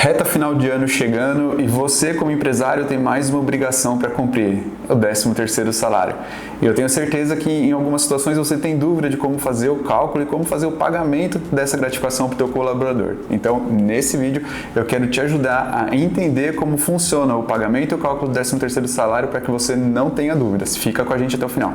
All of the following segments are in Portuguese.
Reta final de ano chegando e você, como empresário, tem mais uma obrigação para cumprir, o 13º salário. E eu tenho certeza que em algumas situações você tem dúvida de como fazer o cálculo e como fazer o pagamento dessa gratificação para o teu colaborador. Então, nesse vídeo, eu quero te ajudar a entender como funciona o pagamento e o cálculo do 13º salário para que você não tenha dúvidas. Fica com a gente até o final.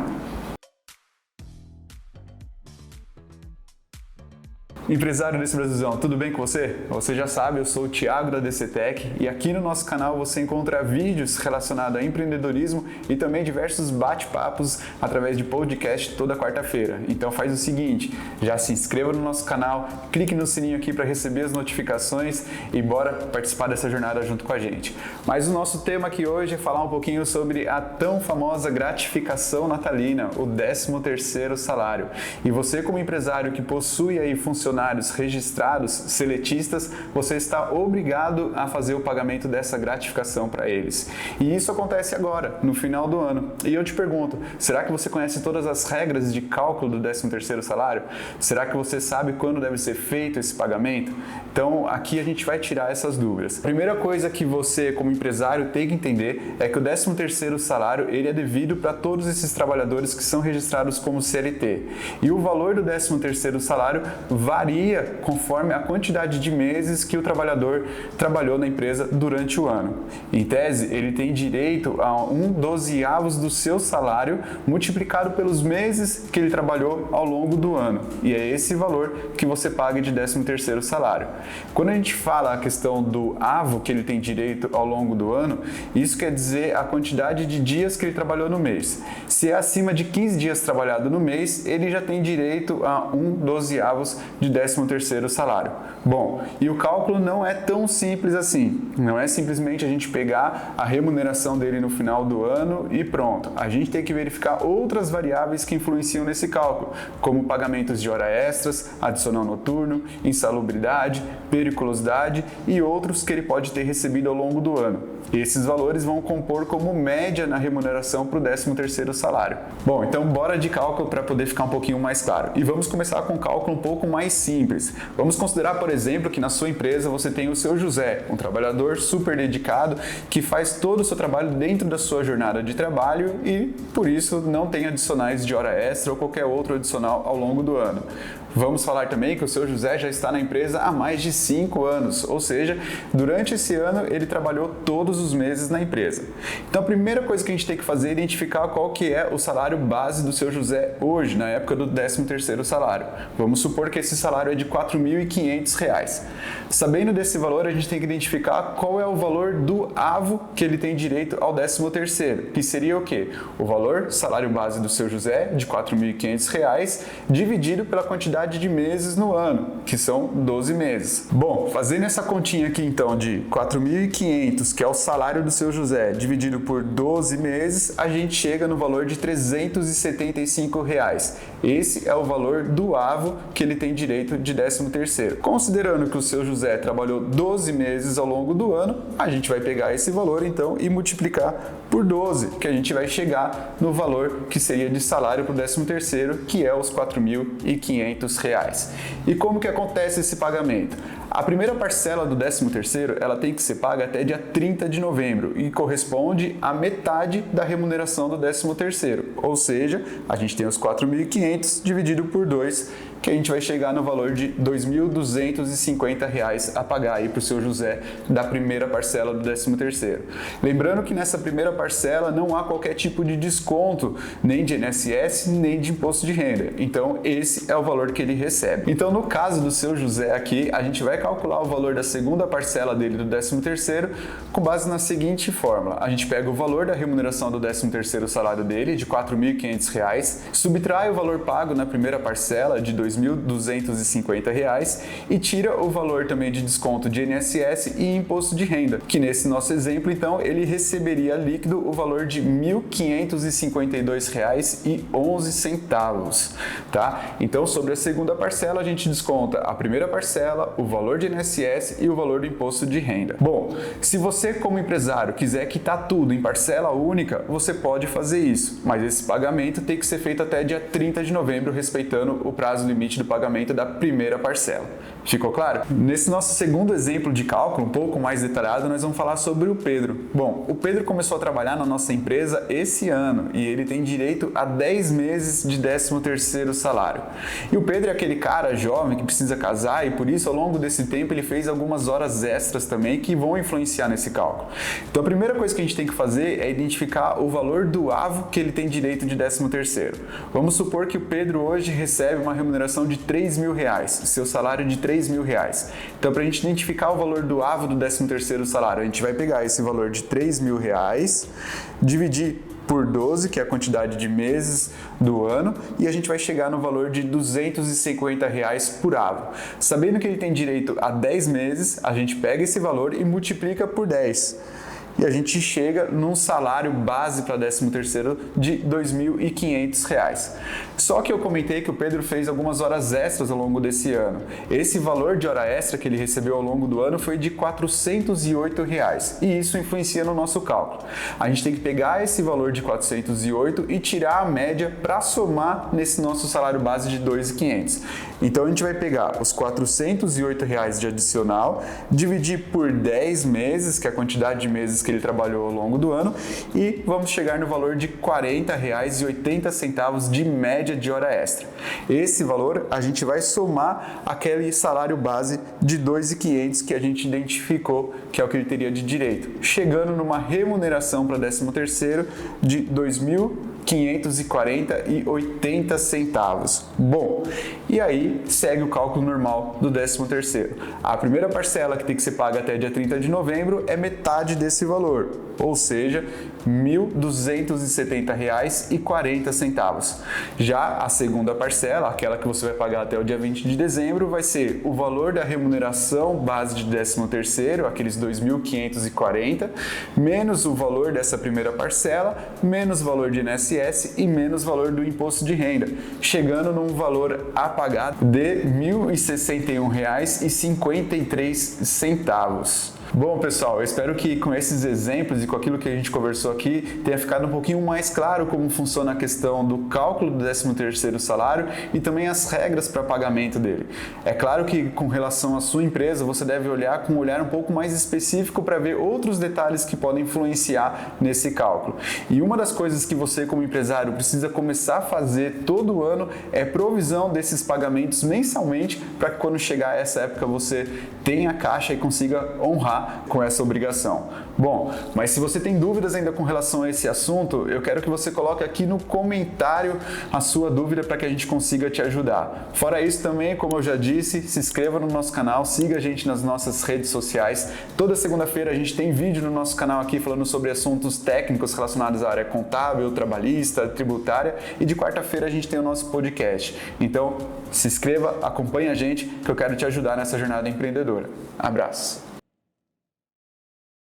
Empresário desse Brasilzão, tudo bem com você? Você já sabe, eu sou o Thiago da DC Tech e aqui no nosso canal você encontra vídeos relacionados a empreendedorismo e também diversos bate-papos através de podcast toda quarta-feira. Então faz o seguinte, já se inscreva no nosso canal, clique no sininho aqui para receber as notificações e bora participar dessa jornada junto com a gente. Mas o nosso tema aqui hoje é falar um pouquinho sobre a tão famosa gratificação natalina, o 13º salário. E você, como empresário que possui aí funcionários registrados, seletistas, você está obrigado a fazer o pagamento dessa gratificação para eles. E isso acontece agora, no final do ano. E eu te pergunto, será que você conhece todas as regras de cálculo do 13º salário? Será que você sabe quando deve ser feito esse pagamento? Então, aqui a gente vai tirar essas dúvidas. A primeira coisa que você, como empresário, tem que entender é que o 13º salário, ele é devido para todos esses trabalhadores que são registrados como CLT. E o valor do 13º salário varia conforme a quantidade de meses que o trabalhador trabalhou na empresa durante o ano. Em tese, ele tem direito a 1/12 do seu salário multiplicado pelos meses que ele trabalhou ao longo do ano. E é esse valor que você paga de 13º salário. Quando a gente fala a questão do avo que ele tem direito ao longo do ano, isso quer dizer a quantidade de dias que ele trabalhou no mês. Se é acima de 15 dias trabalhado no mês, ele já tem direito a 1/12 de 13º salário. Bom, e o cálculo não é tão simples assim. Não é simplesmente a gente pegar a remuneração dele no final do ano e pronto. A gente tem que verificar outras variáveis que influenciam nesse cálculo, como pagamentos de hora extras, adicional noturno, insalubridade, periculosidade e outros que ele pode ter recebido ao longo do ano. Esses valores vão compor como média na remuneração para o 13º salário. Bom, então bora de cálculo para poder ficar um pouquinho mais claro. E vamos começar com um cálculo um pouco mais simples. Vamos considerar, por exemplo, que na sua empresa você tem o seu José, um trabalhador super dedicado que faz todo o seu trabalho dentro da sua jornada de trabalho e, por isso, não tem adicionais de hora extra ou qualquer outro adicional ao longo do ano. Vamos falar também que o seu José já está na empresa há mais de 5 anos, ou seja, durante esse ano ele trabalhou todos os meses na empresa. Então a primeira coisa que a gente tem que fazer é identificar qual que é o salário base do seu José hoje, na época do 13º salário. Vamos supor que esse salário é de R$ 4.500. Sabendo desse valor, a gente tem que identificar qual é o valor do avo que ele tem direito ao 13º, que seria o quê? O valor, salário base do seu José, de R$ 4.500, dividido pela quantidade de meses no ano, que são 12 meses. Bom, fazendo essa continha aqui então de 4.500, que é o salário do seu José, dividido por 12 meses, a gente chega no valor de R$ 375. Esse é o valor do avo que ele tem direito de 13º. Considerando que o seu José trabalhou 12 meses ao longo do ano, a gente vai pegar esse valor então e multiplicar por 12, que a gente vai chegar no valor que seria de salário para o 13º, que é os R$ 4.500. E como que acontece esse pagamento? A primeira parcela do 13º, ela tem que ser paga até dia 30 de novembro e corresponde à metade da remuneração do 13º. Ou seja, a gente tem os 4.500 dividido por 2, que a gente vai chegar no valor de R$ 2.250 a pagar aí para o seu José da primeira parcela do 13º. Lembrando que nessa primeira parcela não há qualquer tipo de desconto, nem de INSS, nem de imposto de renda. Então, esse é o valor que ele recebe. Então, no caso do seu José aqui, a gente vai calcular o valor da segunda parcela dele do 13º com base na seguinte fórmula. A gente pega o valor da remuneração do 13º salário dele, de R$ 4.500, subtrai o valor pago na primeira parcela de R$ 2.250 e tira o valor também de desconto de INSS e imposto de renda, que nesse nosso exemplo, então, ele receberia líquido o valor de R$ 1.552,11, tá? Então, sobre a segunda parcela, a gente desconta a primeira parcela, o valor de INSS e o valor do imposto de renda. Bom, se você como empresário quiser quitar tudo em parcela única, você pode fazer isso, mas esse pagamento tem que ser feito até dia 30 de novembro, respeitando o prazo limite do pagamento da primeira parcela. Ficou claro? Nesse nosso segundo exemplo de cálculo, um pouco mais detalhado, nós vamos falar sobre o Pedro. Bom, o Pedro começou a trabalhar na nossa empresa esse ano e ele tem direito a 10 meses de 13º salário. E o Pedro é aquele cara jovem que precisa casar e por isso ao longo desse tempo ele fez algumas horas extras também que vão influenciar nesse cálculo. Então a primeira coisa que a gente tem que fazer é identificar o valor do avo que ele tem direito de 13º. Vamos supor que o Pedro hoje recebe uma remuneração de R$3.000, seu salário de R$3.000. Então, para a gente identificar o valor do avo do 13º salário, a gente vai pegar esse valor de R$3.000, dividir por 12, que é a quantidade de meses do ano, e a gente vai chegar no valor de R$250 por avo. Sabendo que ele tem direito a 10 meses, a gente pega esse valor e multiplica por 10. E a gente chega num salário base para 13º de R$2.500. Só que eu comentei que o Pedro fez algumas horas extras ao longo desse ano. Esse valor de hora extra que ele recebeu ao longo do ano foi de R$408 e isso influencia no nosso cálculo. A gente tem que pegar esse valor de 408 e tirar a média para somar nesse nosso salário base de R$2.500. Então a gente vai pegar os R$408 de adicional, dividir por 10 meses, que é a quantidade de meses que ele trabalhou ao longo do ano, e vamos chegar no valor de R$40,80 de média de hora extra. Esse valor a gente vai somar aquele salário base de R$2.500 que a gente identificou que é o que ele teria de direito, chegando numa remuneração para 13º de R$2.540,80. Bom, e aí segue o cálculo normal do 13º. A primeira parcela que tem que ser paga até dia 30 de novembro é metade desse valor, ou seja, R$1.270,40. Já a segunda parcela, aquela que você vai pagar até o dia 20 de dezembro, vai ser o valor da remuneração base de 13º, aqueles R$2.540, menos o valor dessa primeira parcela, menos o valor de INSS e menos o valor do imposto de renda, chegando num valor a pagar de R$1.061,53. Bom, pessoal, eu espero que com esses exemplos e com aquilo que a gente conversou aqui tenha ficado um pouquinho mais claro como funciona a questão do cálculo do 13º salário e também as regras para pagamento dele. É claro que com relação à sua empresa, você deve olhar com um olhar um pouco mais específico para ver outros detalhes que podem influenciar nesse cálculo. E uma das coisas que você como empresário precisa começar a fazer todo ano é provisão desses pagamentos mensalmente para que quando chegar essa época você tenha caixa e consiga honrar com essa obrigação. Bom, mas se você tem dúvidas ainda com relação a esse assunto, eu quero que você coloque aqui no comentário a sua dúvida para que a gente consiga te ajudar. Fora isso também, como eu já disse, se inscreva no nosso canal, siga a gente nas nossas redes sociais. Toda segunda-feira a gente tem vídeo no nosso canal aqui falando sobre assuntos técnicos relacionados à área contábil, trabalhista, tributária, e de quarta-feira a gente tem o nosso podcast. Então, se inscreva, acompanhe a gente que eu quero te ajudar nessa jornada empreendedora. Abraço!